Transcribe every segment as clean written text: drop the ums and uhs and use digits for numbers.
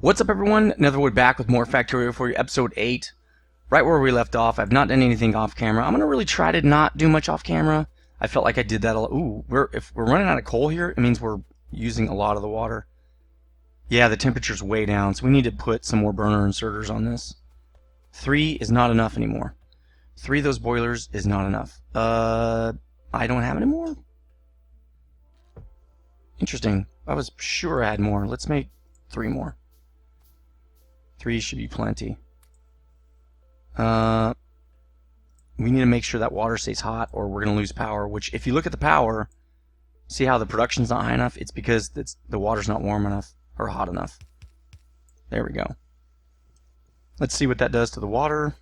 What's up, everyone? Nethervvoid back with more Factorio for you, episode 8. Right where we left off. I've not done anything off camera. I'm going to really try to not do much off camera. I felt like I did that a lot. Ooh, if we're running out of coal here, it means we're using a lot of the water. Yeah, the temperature's way down, so we need to put some more burner inserters on this. 3 is not enough anymore. 3 of those boilers is not enough. I don't have any more? Interesting. I was sure I had more. Let's make 3 more. 3 should be plenty. We need to make sure that water stays hot or we're going to lose power, which if you look at the power, see how the production's not high enough? It's because the water's not warm enough or hot enough. There we go. Let's see what that does to the water.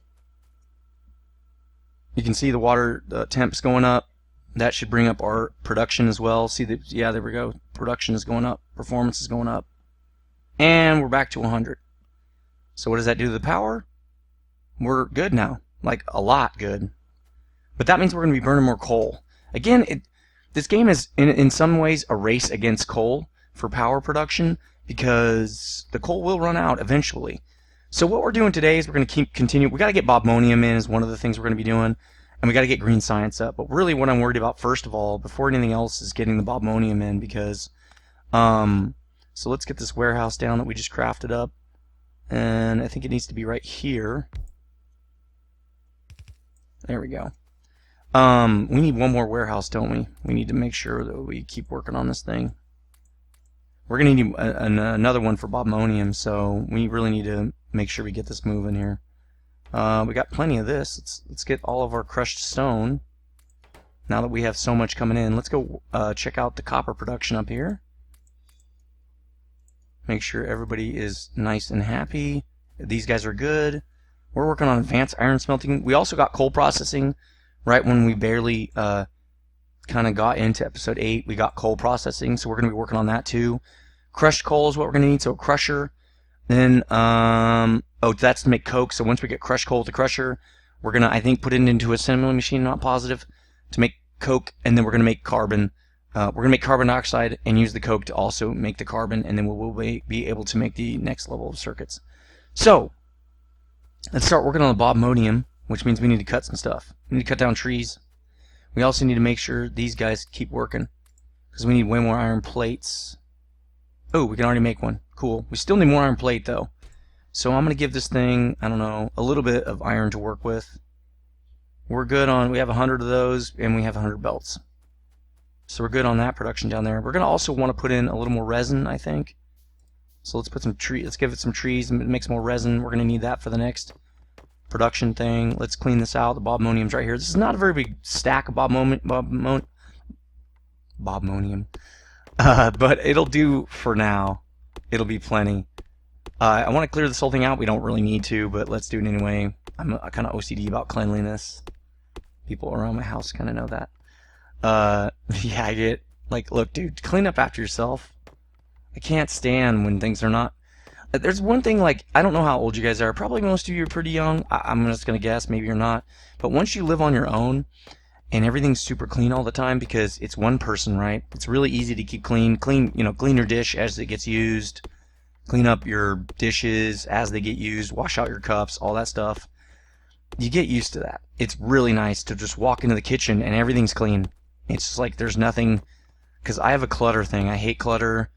You can see the water temp's going up. That should bring up our production as well. See that? Yeah, there we go. Production is going up. Performance is going up. And we're back to 100. So what does that do to the power? We're good now. Like, a lot good. But that means we're going to be burning more coal. Again, this game is, in some ways, a race against coal for power production because the coal will run out eventually. So what we're doing today is we're going to continue. We got to get bobmonium in is one of the things we're going to be doing. And we got to get green science up. But really what I'm worried about, first of all, before anything else, is getting the bobmonium in because... so let's get this warehouse down that we just crafted up. And I think it needs to be right here. There we go. We need one more warehouse, don't we? We need to make sure that we keep working on this thing. We're going to need another one for bobmonium, so we really need to make sure we get this moving here. We got plenty of this. Let's get all of our crushed stone. Now that we have so much coming in, let's go check out the copper production up here. Make sure everybody is nice and happy. These guys are good. We're working on advanced iron smelting. We also got coal processing right when we barely kind of got into episode 8. We got coal processing, so we're going to be working on that too. Crushed coal is what we're going to need, so a crusher. Then, oh, that's to make coke. So once we get crushed coal with the crusher, we're going to, I think, put it into a assembly machine, not positive, to make coke, and then we're going to make carbon. We're going to make carbon dioxide and use the coke to also make the carbon, and then we'll be able to make the next level of circuits. So, let's start working on the bobmonium, which means we need to cut some stuff. We need to cut down trees. We also need to make sure these guys keep working, because we need way more iron plates. Oh, we can already make one. Cool. We still need more iron plate, though. So I'm going to give this thing, I don't know, a little bit of iron to work with. We're good on, we have 100 of those, and we have 100 belts. So we're good on that production down there. We're going to also want to put in a little more resin, I think. So let's put some let's give it some trees and make some more resin. We're going to need that for the next production thing. Let's clean this out. The bobmonium's right here. This is not a very big stack of bobmonium. But it'll do for now. It'll be plenty. I want to clear this whole thing out. We don't really need to, but let's do it anyway. I'm kind of OCD about cleanliness. People around my house kind of know that. Yeah, I get, like, look, dude, clean up after yourself. I can't stand when things are not... There's one thing, like, I don't know how old you guys are. Probably most of you are pretty young. I'm just going to guess. Maybe you're not. But once you live on your own, and everything's super clean all the time, because it's one person, right? It's really easy to keep clean. Clean your dish as it gets used. Clean up your dishes as they get used. Wash out your cups, all that stuff. You get used to that. It's really nice to just walk into the kitchen and everything's clean. It's just like there's nothing, because I have a clutter thing. I hate clutter.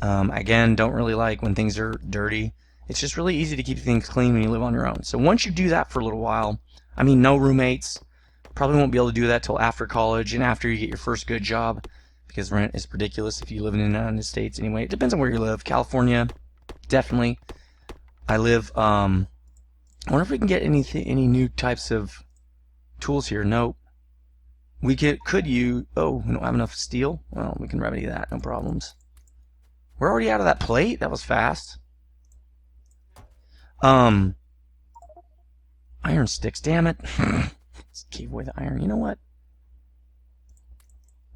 Again, don't really like when things are dirty. It's just really easy to keep things clean when you live on your own. So once you do that for a little while, I mean, no roommates. Probably won't be able to do that till after college and after you get your first good job, because rent is ridiculous if you live in the United States anyway. It depends on where you live. California, definitely. I live, I wonder if we can get any new types of tools here. Nope. We could use... Oh, we don't have enough steel? Well, we can remedy that. No problems. We're already out of that plate? That was fast. Iron sticks. Damn it. Let's keep away the iron. You know what?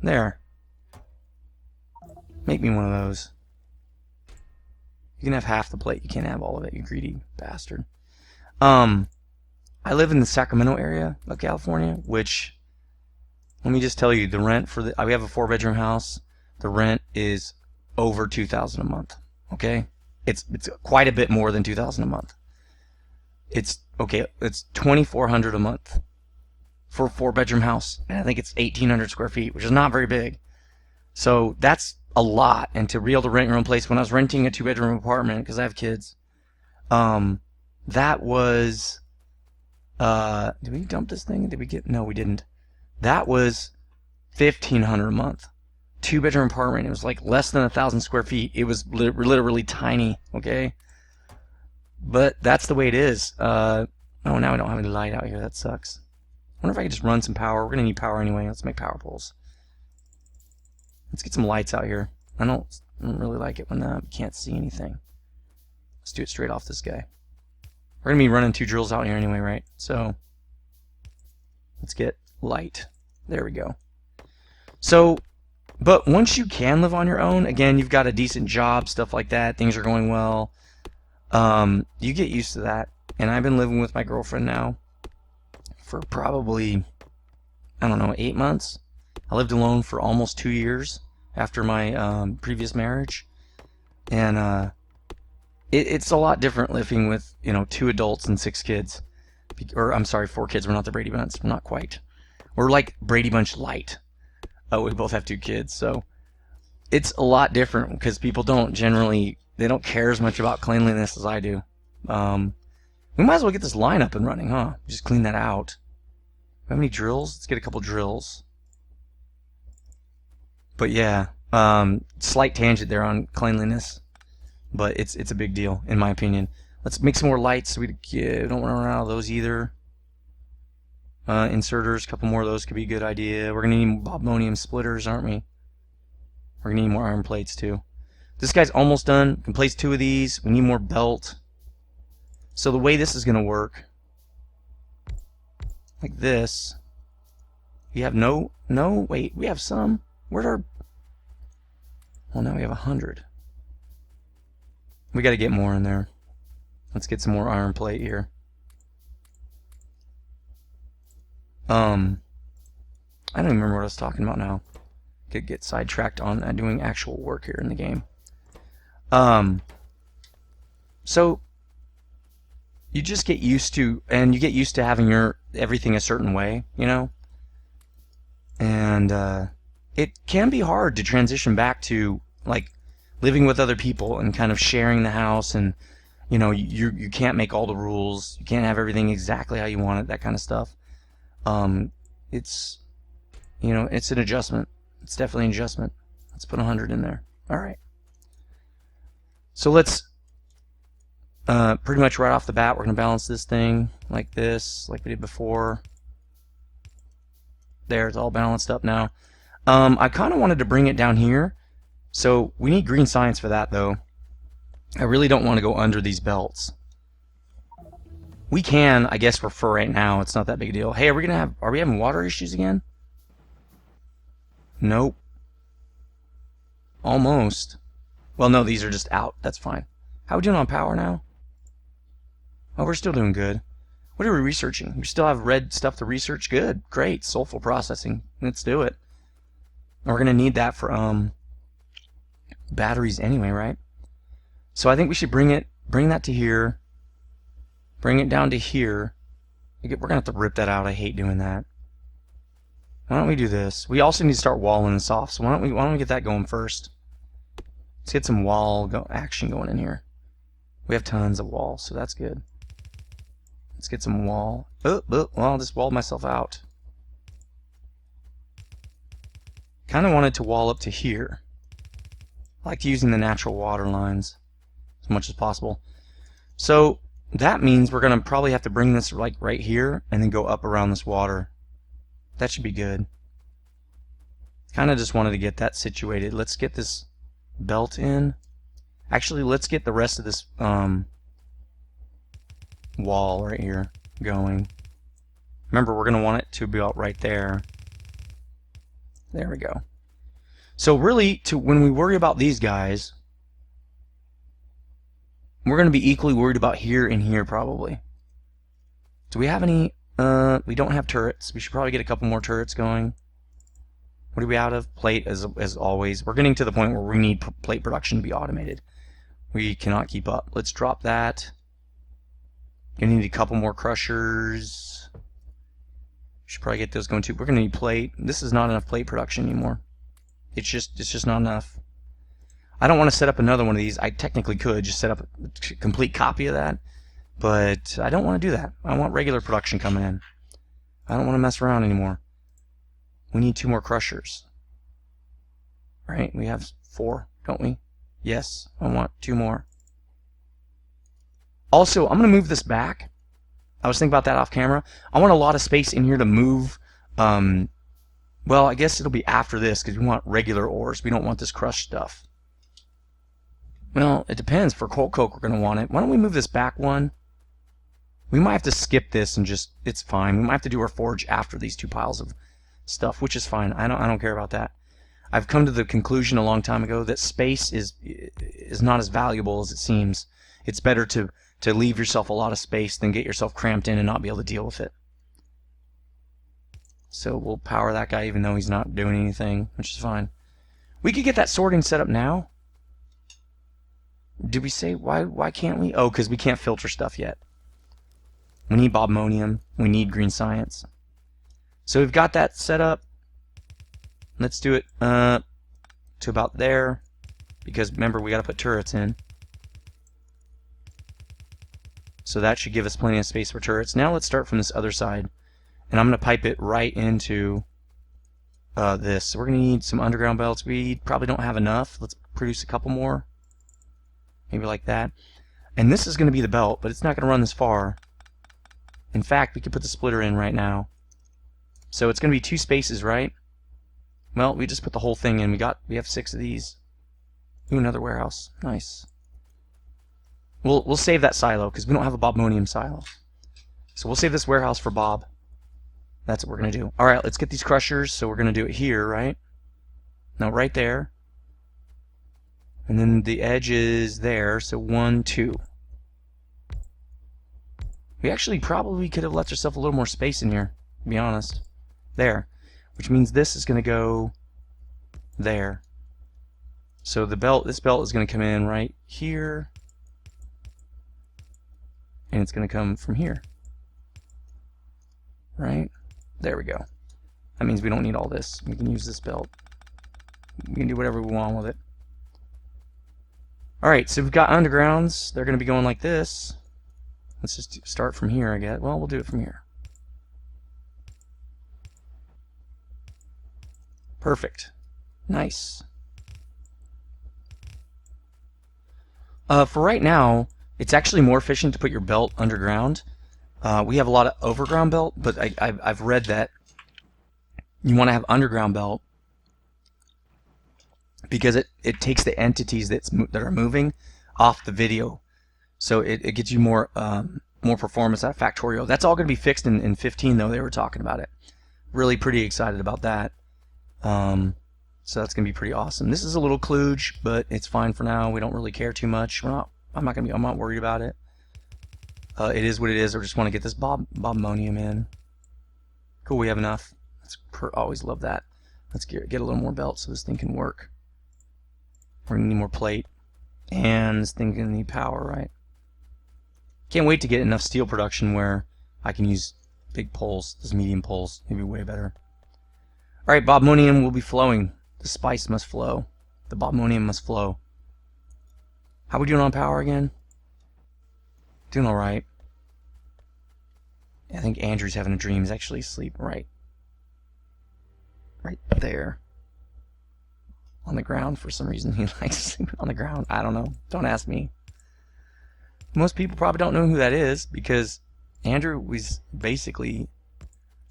There. Make me one of those. You can have half the plate. You can't have all of it, you greedy bastard. I live in the Sacramento area of California, which... Let me just tell you, the rent for we have a 4-bedroom house. The rent is over $2,000 a month. Okay, It's quite a bit more than 2,000 a month. It's okay. It's 2,400 a month for a 4-bedroom house, and I think it's 1,800 square feet, which is not very big. So that's a lot. And to be able to rent your own place, when I was renting a 2-bedroom apartment because I have kids, that was did we dump this thing? Did we get? No, we didn't. That was 1,500 a month. 2-bedroom apartment. It was like less than 1,000 square feet. It was literally tiny. Okay, but that's the way it is. Oh, now we don't have any light out here. That sucks. I wonder if I could just run some power. We're gonna need power anyway. Let's make power poles. Let's get some lights out here. I don't really like it when you can't see anything. Let's do it straight off this guy. We're gonna be running 2 drills out here anyway, right? So let's get light. There we go. So, but once you can live on your own, again, you've got a decent job, stuff like that, things are going well, you get used to that. And I've been living with my girlfriend now for probably, I don't know, 8 months. I lived alone for almost 2 years after my previous marriage. And it's a lot different living with, 2 adults and 6 kids. Or, I'm sorry, 4 kids. We're not the Brady Bunch. We're not quite. We're like Brady Bunch light. We both have 2 kids, so it's a lot different because people don't generally, they don't care as much about cleanliness as I do. We might as well get this line up and running, huh? Just clean that out. Do we have any drills? Let's get a couple drills. But yeah, slight tangent there on cleanliness, but it's a big deal in my opinion. Let's make some more lights so we don't run out of those either. Inserters, a couple more of those could be a good idea. We're gonna need bobonium splitters, aren't we? We're gonna need more iron plates too. This guy's almost done. We can place 2 of these. We need more belt. So the way this is gonna work, like this. We have wait, we have some. Where's our? Well, now we have 100. We got to get more in there. Let's get some more iron plate here. I don't even remember what I was talking about now. Could get sidetracked on doing actual work here in the game. So you just get used to, and you get used to having your everything a certain way, and it can be hard to transition back to like living with other people and kind of sharing the house, and you can't make all the rules, you can't have everything exactly how you want it, that kind of stuff. It's it's an adjustment. It's definitely an adjustment. Let's put 100 in there. All right. So let's pretty much right off the bat, we're going to balance this thing like this, like we did before. There, it's all balanced up now. I kind of wanted to bring it down here, so we need green science for that though. I really don't want to go under these belts. We can, I guess, for right now. It's not that big a deal. Hey, are we having water issues again? Nope. Almost. Well, no, these are just out. That's fine. How are we doing on power now? Oh, we're still doing good. What are we researching? We still have red stuff to research? Good. Great. Soulful processing. Let's do it. And we're going to need that for batteries anyway, right? So I think we should bring that to here. Bring it down to here. We're going to have to rip that out. I hate doing that. Why don't we do this? We also need to start walling this off. So why don't we get that going first? Let's get some action going in here. We have tons of wall, so that's good. Let's get some wall. Well, I just walled myself out. Kind of wanted to wall up to here. I like using the natural water lines as much as possible. So that means we're going to probably have to bring this like right here and then go up around this water. That should be good. Kind of just wanted to get that situated. Let's get this belt in. Actually, let's get the rest of this wall right here going. Remember, we're going to want it to be out right there. There we go. So really, when we worry about these guys, we're going to be equally worried about here and here probably. Do we have any? We don't have turrets. We should probably get a couple more turrets going. What are we out of? Plate, as always. We're getting to the point where we need plate production to be automated. We cannot keep up. Let's drop that. Gonna need a couple more crushers. Should probably get those going too. We're gonna need plate. This is not enough plate production anymore. It's just not enough. I don't want to set up another one of these. I technically could just set up a complete copy of that, but I don't want to do that. I want regular production coming in. I don't want to mess around anymore. We need 2 more crushers. Right? We have 4, don't we? Yes, I want 2 more. Also, I'm going to move this back. I was thinking about that off camera. I want a lot of space in here to move. Well, I guess it'll be after this because we want regular ores. We don't want this crushed stuff. Well, it depends. For coal coke, we're going to want it. Why don't we move this back one? We might have to skip this and just, it's fine. We might have to do our forge after these 2 piles of stuff, which is fine. I don't care about that. I've come to the conclusion a long time ago that space is not as valuable as it seems. It's better to leave yourself a lot of space than get yourself cramped in and not be able to deal with it. So we'll power that guy even though he's not doing anything, which is fine. We could get that sorting set up now. Did we say why can't we? Oh, because we can't filter stuff yet. We need bobmonium. We need green science. So we've got that set up. Let's do it to about there, because remember we got to put turrets in. So that should give us plenty of space for turrets. Now let's start from this other side, and I'm going to pipe it right into this. So we're going to need some underground belts. We probably don't have enough. Let's produce a couple more, maybe like that. And this is going to be the belt, but it's not going to run this far. In fact, we could put the splitter in right now. So it's going to be 2 spaces, right? Well, we just put the whole thing in. We have 6 of these. Ooh, another warehouse. Nice. We'll save that silo because we don't have a bobmonium silo. So we'll save this warehouse for Bob. That's what we're going to do. All right, let's get these crushers. So we're going to do it here, right? No, right there. And then the edge is there. So 1, 2. We actually probably could have left ourselves a little more space in here, to be honest. There. Which means this is going to go there. So the belt, this belt is going to come in right here. And it's going to come from here. Right? There we go. That means we don't need all this. We can use this belt. We can do whatever we want with it. Alright, so we've got undergrounds. They're going to be going like this. Let's just start from here, I guess. Well, we'll do it from here. Perfect. Nice. For right now, it's actually more efficient to put your belt underground. We have a lot of overground belt, but I've read that you want to have underground belt because it takes the entities that are moving off the video. So it gets you more performance out of Factorio. That's all going to be fixed in 15, though. They were talking about it. Really pretty excited about that. So that's going to be pretty awesome. This is a little kludge, but it's fine for now. We don't really care too much. I'm not worried about it. It is what it is. I just want to get this bobmonium in. Cool, we have enough. Always love that. Let's get a little more belt so this thing can work. We're going to need more plate. And this thing's going to need power, right? Can't wait to get enough steel production where I can use big poles, those medium poles. It'd be way better. Alright, bobmonium will be flowing. The spice must flow. The bobmonium must flow. How are we doing on power again? Doing alright. I think Andrew's having a dream. He's actually asleep. Right there. On the ground for some reason. He likes sleeping on the ground. I don't know. Don't ask me. Most people probably don't know who that is because Andrew was basically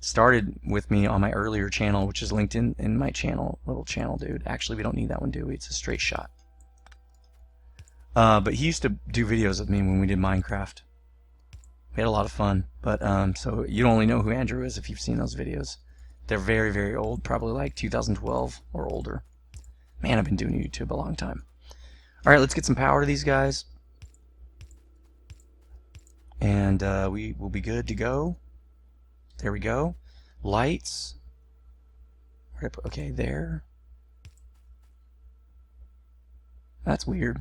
started with me on my earlier channel, which is linked in my channel, little channel dude. Actually, we don't need that one, do we? It's a straight shot. But he used to do videos with me when we did Minecraft. We had a lot of fun. But so you only know who Andrew is if you've seen those videos. They're very, very old, probably like 2012 or older. Man, I've been doing YouTube a long time. Alright, let's get some power to these guys. And we will be good to go. There we go. Lights. Okay, there. That's weird.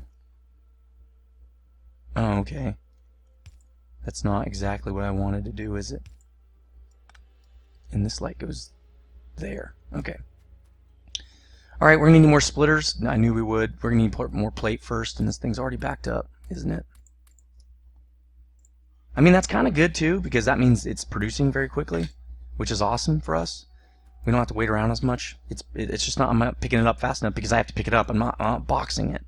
Okay. That's not exactly what I wanted to do, is it? And this light goes there. Okay. Alright, we're going to need more splitters. I knew we would. We're going to need more plate first, and this thing's already backed up, isn't it? I mean, that's kind of good too, because that means it's producing very quickly, which is awesome for us. We don't have to wait around as much. It's just not, I'm not picking it up fast enough because I have to pick it up. I'm not boxing it.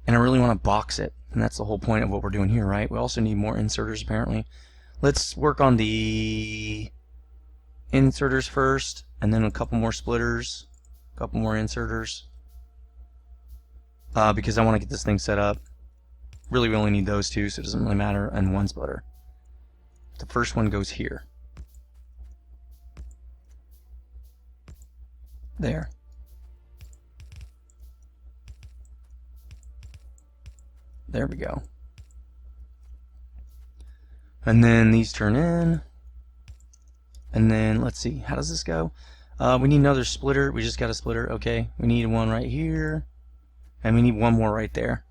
And I really want to box it. And that's the whole point of what we're doing here, right? We also need more inserters, apparently. Let's work on the inserters first, and then a couple more splitters, a couple more inserters. Because I want to get this thing set up. Really, we only need those two, so it doesn't really matter, and one splitter. The first one goes here. There. There we go. And then these turn in. And then, let's see, how does this go? We need another splitter. We just got a splitter. Okay, we need one right here. And we need one more right there.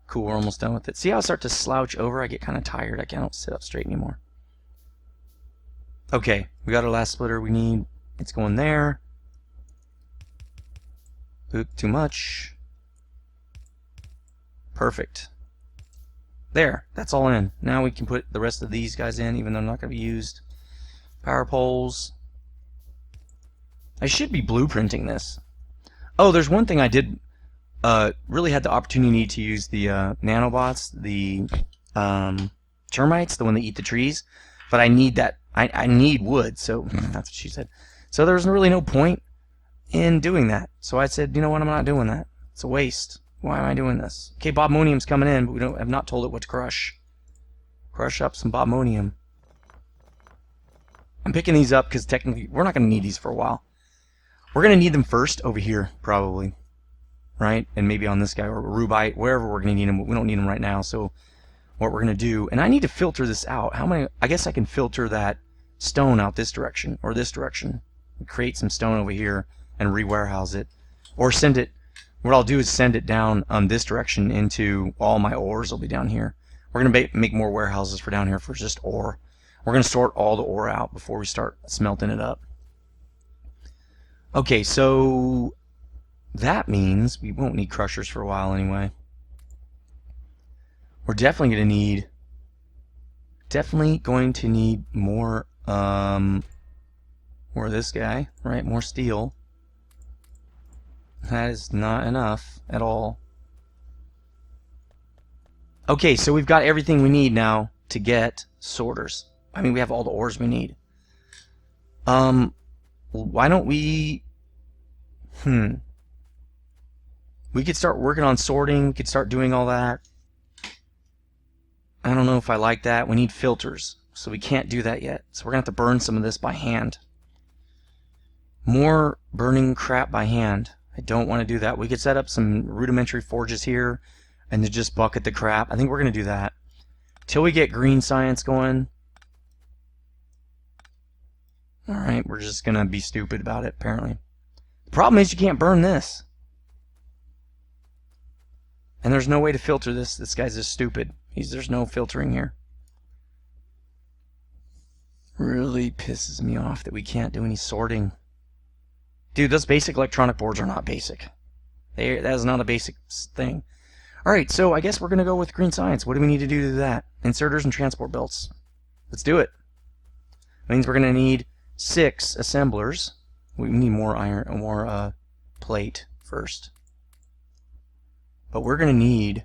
Cool, we're almost done with it. See how I start to slouch over? I get kind of tired. I can't sit up straight anymore. Okay, we got our last splitter we need. It's going there. Oop, too much. Perfect. There, that's all in. Now we can put the rest of these guys in, even though they're not going to be used. Power poles. I should be blueprinting this. Oh, there's one thing I did really had the opportunity to use the nanobots, the termites, the one that eat the trees, but I need that. I need wood, so that's what she said. So there was really no point in doing that. So I said, you know what, I'm not doing that. It's a waste. Why am I doing this? Okay, bobmonium's coming in, but we have not told it what to crush. Crush up some bobmonium. I'm picking these up because technically we're not going to need these for a while. We're going to need them first over here, probably. Right? And maybe on this guy, or rubite, wherever we're going to need them, but we don't need them right now. So what we're going to do, and I need to filter this out. How many? I guess I can filter that stone out this direction, or this direction. Create some stone over here and re-warehouse it. Or send it, what I'll do is send it down this direction into, all my ores will be down here. We're going to make more warehouses for down here for just ore. We're going to sort all the ore out before we start smelting it up. Okay, so that means we won't need crushers for a while anyway. We're definitely going to need more this guy, right? More steel. That is not enough at all. Okay, so we've got everything we need now to get sorters. I mean, we have all the ores we need. Why don't we... We could start working on sorting. We could start doing all that. I don't know if I like that. We need filters, so we can't do that yet. So we're going to have to burn some of this by hand. More burning crap by hand. I don't want to do that. We could set up some rudimentary forges here and to just bucket the crap. I think we're going to do that. Till we get green science going. Alright, we're just going to be stupid about it, apparently. The problem is you can't burn this. And there's no way to filter this. This guy's just stupid. There's no filtering here. Really pisses me off that we can't do any sorting. Dude, those basic electronic boards are not basic. That is not a basic thing. Alright, so I guess we're going to go with green science. What do we need to do to that? Inserters and transport belts. Let's do it. That means we're going to need 6 assemblers. We need more iron, more plate first. But we're going to need...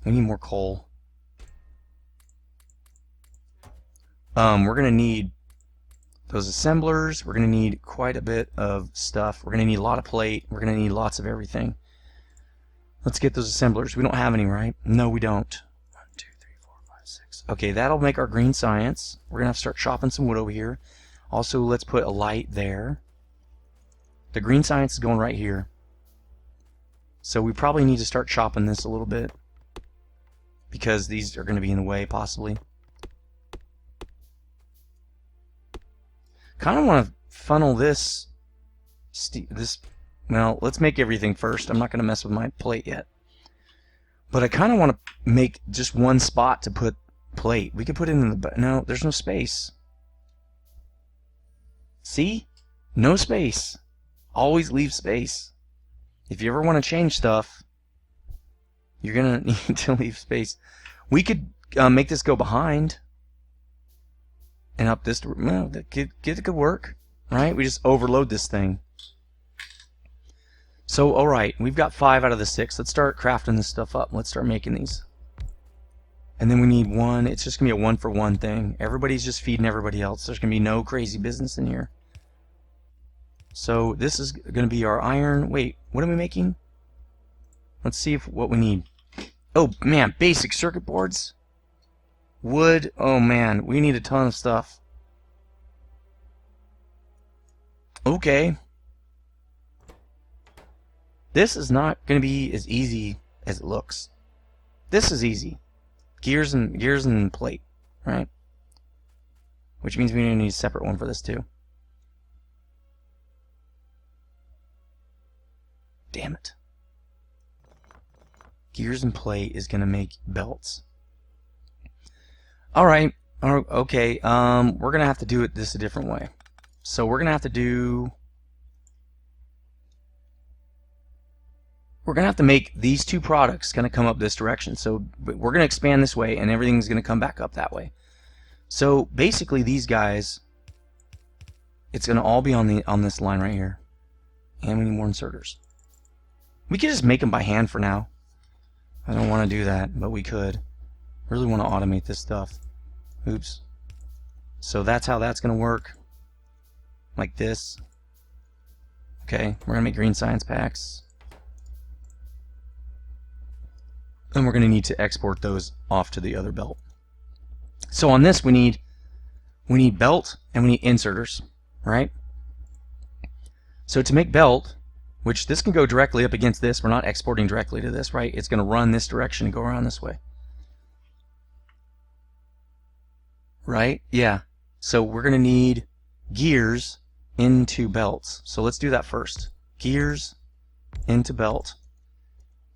We need more coal. We're going to need those assemblers. We're going to need quite a bit of stuff. We're going to need a lot of plate. We're going to need lots of everything. Let's get those assemblers. We don't have any, right? No, we don't. 1, 2, 3, 4, 5, 6. Okay, that'll make our green science. We're going to have to start chopping some wood over here. Also, let's put a light there. The green science is going right here. So we probably need to start chopping this a little bit, because these are going to be in the way, possibly. Kind of want to funnel this... Well, let's make everything first. I'm not going to mess with my plate yet. But I kind of want to make just one spot to put plate. We could put it in the... No, there's no space. See? No space. Always leave space. If you ever want to change stuff, you're going to need to leave space. We could make this go behind. And up this... Well, it could work. Right? We just overload this thing. So, alright, we've got 5 out of the 6. Let's start crafting this stuff up. Let's start making these. And then we need 1. It's just going to be a 1-for-1 thing. Everybody's just feeding everybody else. There's going to be no crazy business in here. So, this is going to be our iron. Wait, what are we making? Let's see what we need. Oh, man, basic circuit boards. Wood. Oh, man, we need a ton of stuff. Okay. This is not going to be as easy as it looks. This is easy. Gears and plate, right? Which means we need a separate one for this too. Damn it. Gears and plate is going to make belts. Alright. Okay. We're going to have to do this a different way. So we're going to have to do... We're going to have to make these two products kind of come up this direction. So we're going to expand this way, and everything's going to come back up that way. So basically these guys, it's going to all be on this line right here. And we need more inserters. We could just make them by hand for now. I don't want to do that, but we could. Really want to automate this stuff. Oops. So that's how that's going to work. Like this. Okay, we're going to make green science packs. And we're going to need to export those off to the other belt. So on this we need belt and we need inserters, right? So to make belt, which this can go directly up against this, we're not exporting directly to this, right? It's going to run this direction and go around this way. Right? Yeah. So we're going to need gears into belts. So let's do that first. Gears into belt.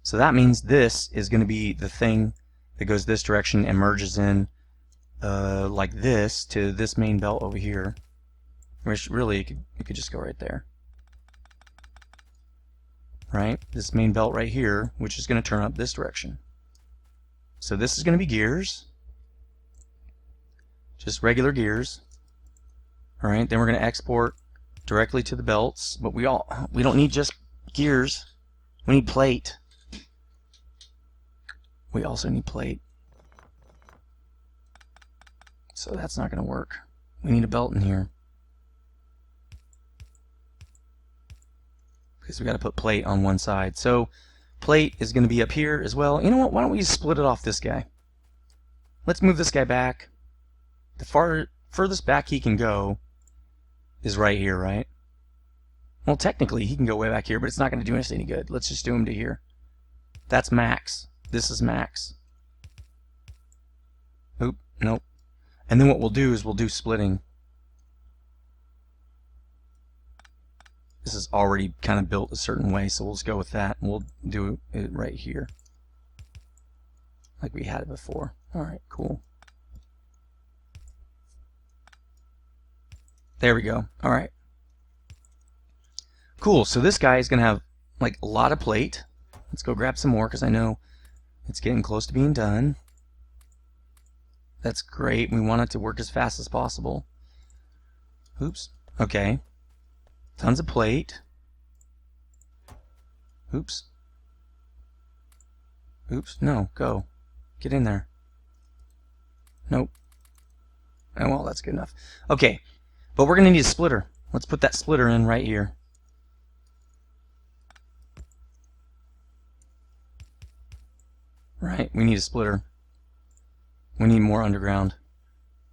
So that means this is going to be the thing that goes this direction and merges in like this to this main belt over here. Which really, you could just go right there. Right? This main belt right here, which is going to turn up this direction. So this is going to be gears. Just regular gears. Alright, then we're going to export directly to the belts. But we don't need just gears. We need plate. We also need plate. So that's not going to work. We need a belt in here. Because we got to put plate on one side. So plate is going to be up here as well. You know what? Why don't we just split it off this guy? Let's move this guy back. The furthest back he can go is right here, right? Well, technically he can go way back here, but it's not going to do us any good. Let's just do him to here. That's max. This is max. Oop, nope. And then what we'll do is we'll do splitting. This is already kind of built a certain way, so we'll just go with that. And we'll do it right here. Like we had it before. Alright, cool. There we go. Alright. Cool, so this guy is going to have like a lot of plate. Let's go grab some more because I know it's getting close to being done. That's great. We want it to work as fast as possible. Oops. Okay. Tons of plate. Oops. Oops. No, go. Get in there. Nope. Oh, well, that's good enough. Okay. But we're going to need a splitter. Let's put that splitter in right here. Right, we need a splitter. We need more underground.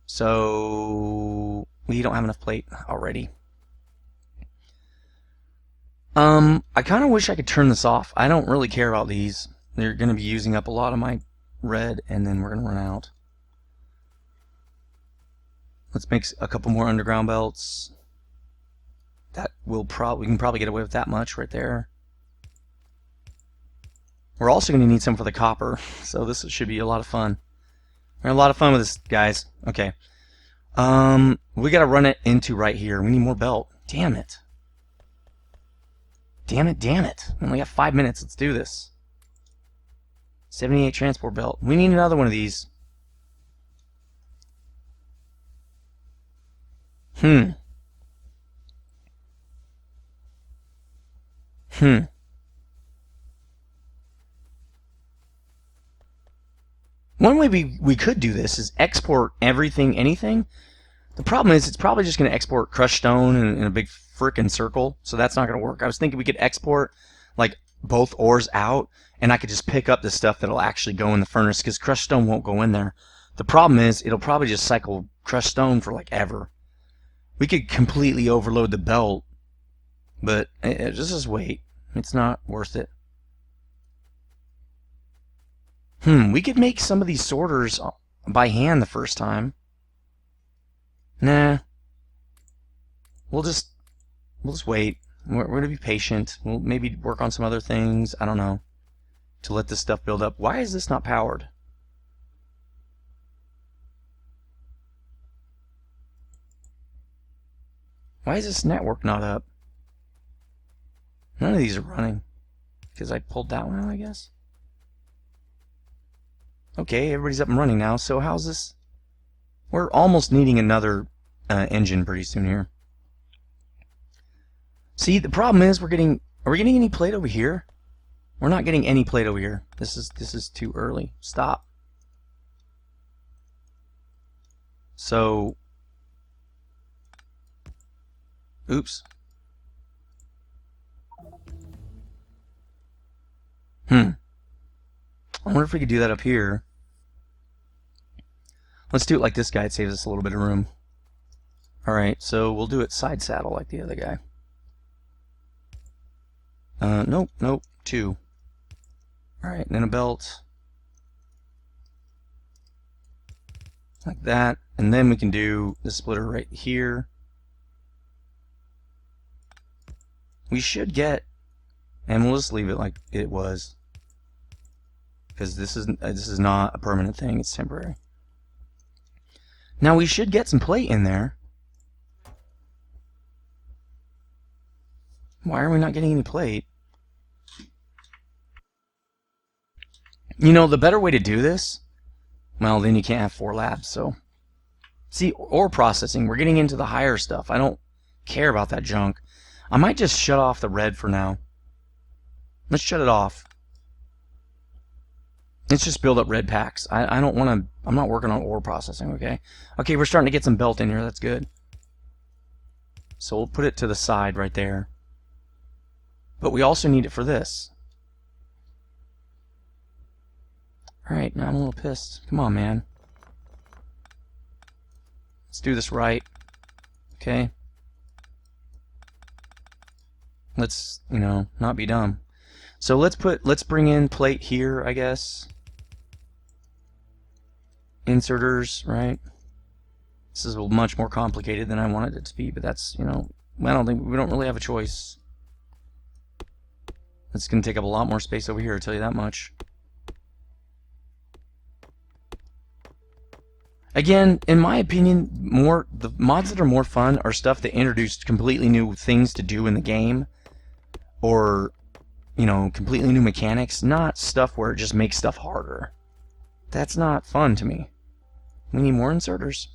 So we don't have enough plate already. I kind of wish I could turn this off. I don't really care about these. They're going to be using up a lot of my red, and then we're going to run out. Let's make a couple more underground belts. We can probably get away with that much right there. We're also going to need some for the copper, so this should be a lot of fun. We're having a lot of fun with this, guys. Okay. We got to run it into right here. We need more belt. Damn it. Damn it, damn it. We only got 5 minutes. Let's do this. 78 transport belt. We need another one of these. Hmm. One way we could do this is export everything, anything. The problem is it's probably just going to export crushed stone in a big frickin' circle, so that's not going to work. I was thinking we could export like both ores out, and I could just pick up the stuff that'll actually go in the furnace, because crushed stone won't go in there. The problem is it'll probably just cycle crushed stone for like ever. We could completely overload the belt, but just wait. It's not worth it. We could make some of these sorters by hand the first time. Nah. We'll just wait. We're going to be patient. We'll maybe work on some other things. I don't know. To let this stuff build up. Why is this not powered? Why is this network not up? None of these are running. Because I pulled that one out, I guess. Okay, everybody's up and running now. So how's this? We're almost needing another engine pretty soon here. See, the problem is are we getting any plate over here? We're not getting any plate over here. This is too early. Stop. So, oops. I wonder if we could do that up here. Let's do it like this guy. It saves us a little bit of room. Alright, so we'll do it side saddle like the other guy. Nope, 2. Alright, then a belt. Like that. And then we can do the splitter right here. We should get, and we'll just leave it like it was, because this is not a permanent thing, it's temporary. Now we should get some plate in there. Why are we not getting any plate? You know, the better way to do this, well, then you can't have 4 labs, so. See, ore processing, we're getting into the higher stuff. I don't care about that junk. I might just shut off the red for now. Let's shut it off. Let's just build up red packs. I don't want to, I'm not working on ore processing, okay? Okay, we're starting to get some belt in here. That's good. So we'll put it to the side right there. But we also need it for this. Alright, now I'm a little pissed. Come on, man. Let's do this right. Okay? Let's, you know, not be dumb. So let's bring in plate here, I guess. Inserters, right? This is much more complicated than I wanted it to be, but that's, you know, I don't think we don't really have a choice. It's going to take up a lot more space over here, I'll tell you that much. Again, in my opinion, the mods that are more fun are stuff that introduced completely new things to do in the game, or, you know, completely new mechanics, not stuff where it just makes stuff harder. That's not fun to me. We need more inserters.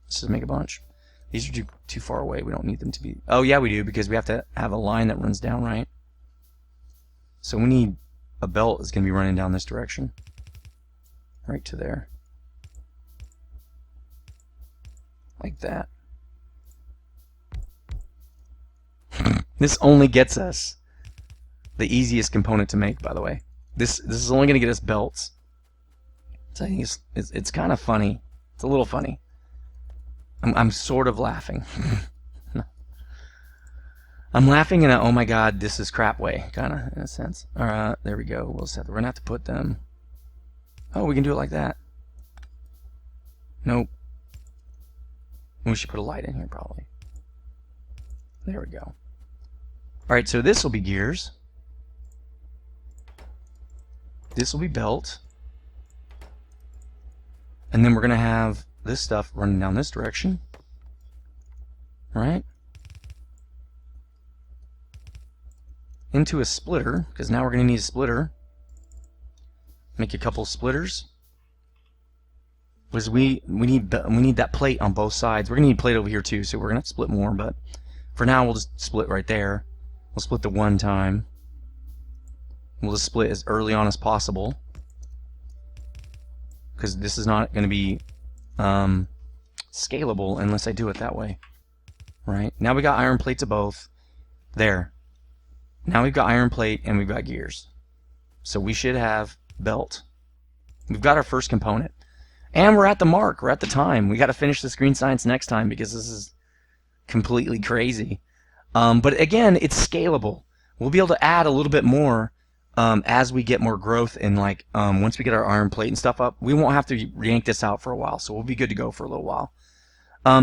Let's just make a bunch. These are too far away. We don't need them to be... Oh, yeah, we do, because we have to have a line that runs down, right? So we need a belt that's going to be running down this direction. Right to there. Like that. This only gets us the easiest component to make, by the way. This is only going to get us belts. So I think it's kind of funny. It's a little funny. I'm sort of laughing. I'm laughing in a oh my god, this is crap way, kind of, in a sense. Alright, there we go. We're going to have to put them... Oh, we can do it like that. Nope. We should put a light in here, probably. There we go. Alright, so this will be gears. this will be belt. And then we're going to have this stuff running down this direction. Right? Into a splitter, because now we're going to need a splitter. Make a couple splitters. Because we need that plate on both sides. We're going to need plate over here too, so we're going to have to split more, but for now we'll just split right there. We'll split the one time. We'll just split as early on as possible, because this is not going to be scalable unless I do it that way. Right? Now we got iron plates of both. There. Now we've got iron plate and we've got gears. So we should have belt. We've got our first component. And we're at the mark. We're at the time. We got to finish this green science next time because this is completely crazy. But again, it's scalable. We'll be able to add a little bit more as we get more growth and like once we get our iron plate and stuff up. We won't have to yank this out for a while, so we'll be good to go for a little while.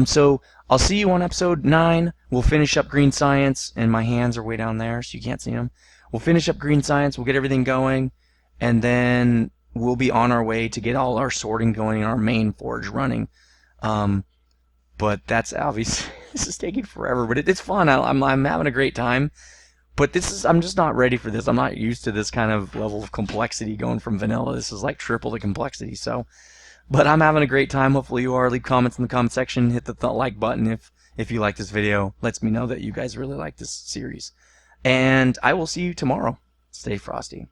So I'll see you on episode 9. We'll finish up green science, and my hands are way down there, so you can't see them. We'll finish up green science. We'll get everything going, and then we'll be on our way to get all our sorting going and our main forge running. But that's obvious. This is taking forever, but it's fun. I'm having a great time. But I'm just not ready for this. I'm not used to this kind of level of complexity going from vanilla. This is like triple the complexity. But I'm having a great time. Hopefully you are. Leave comments in the comment section. Hit the like button if you like this video. Lets me know that you guys really like this series. And I will see you tomorrow. Stay frosty.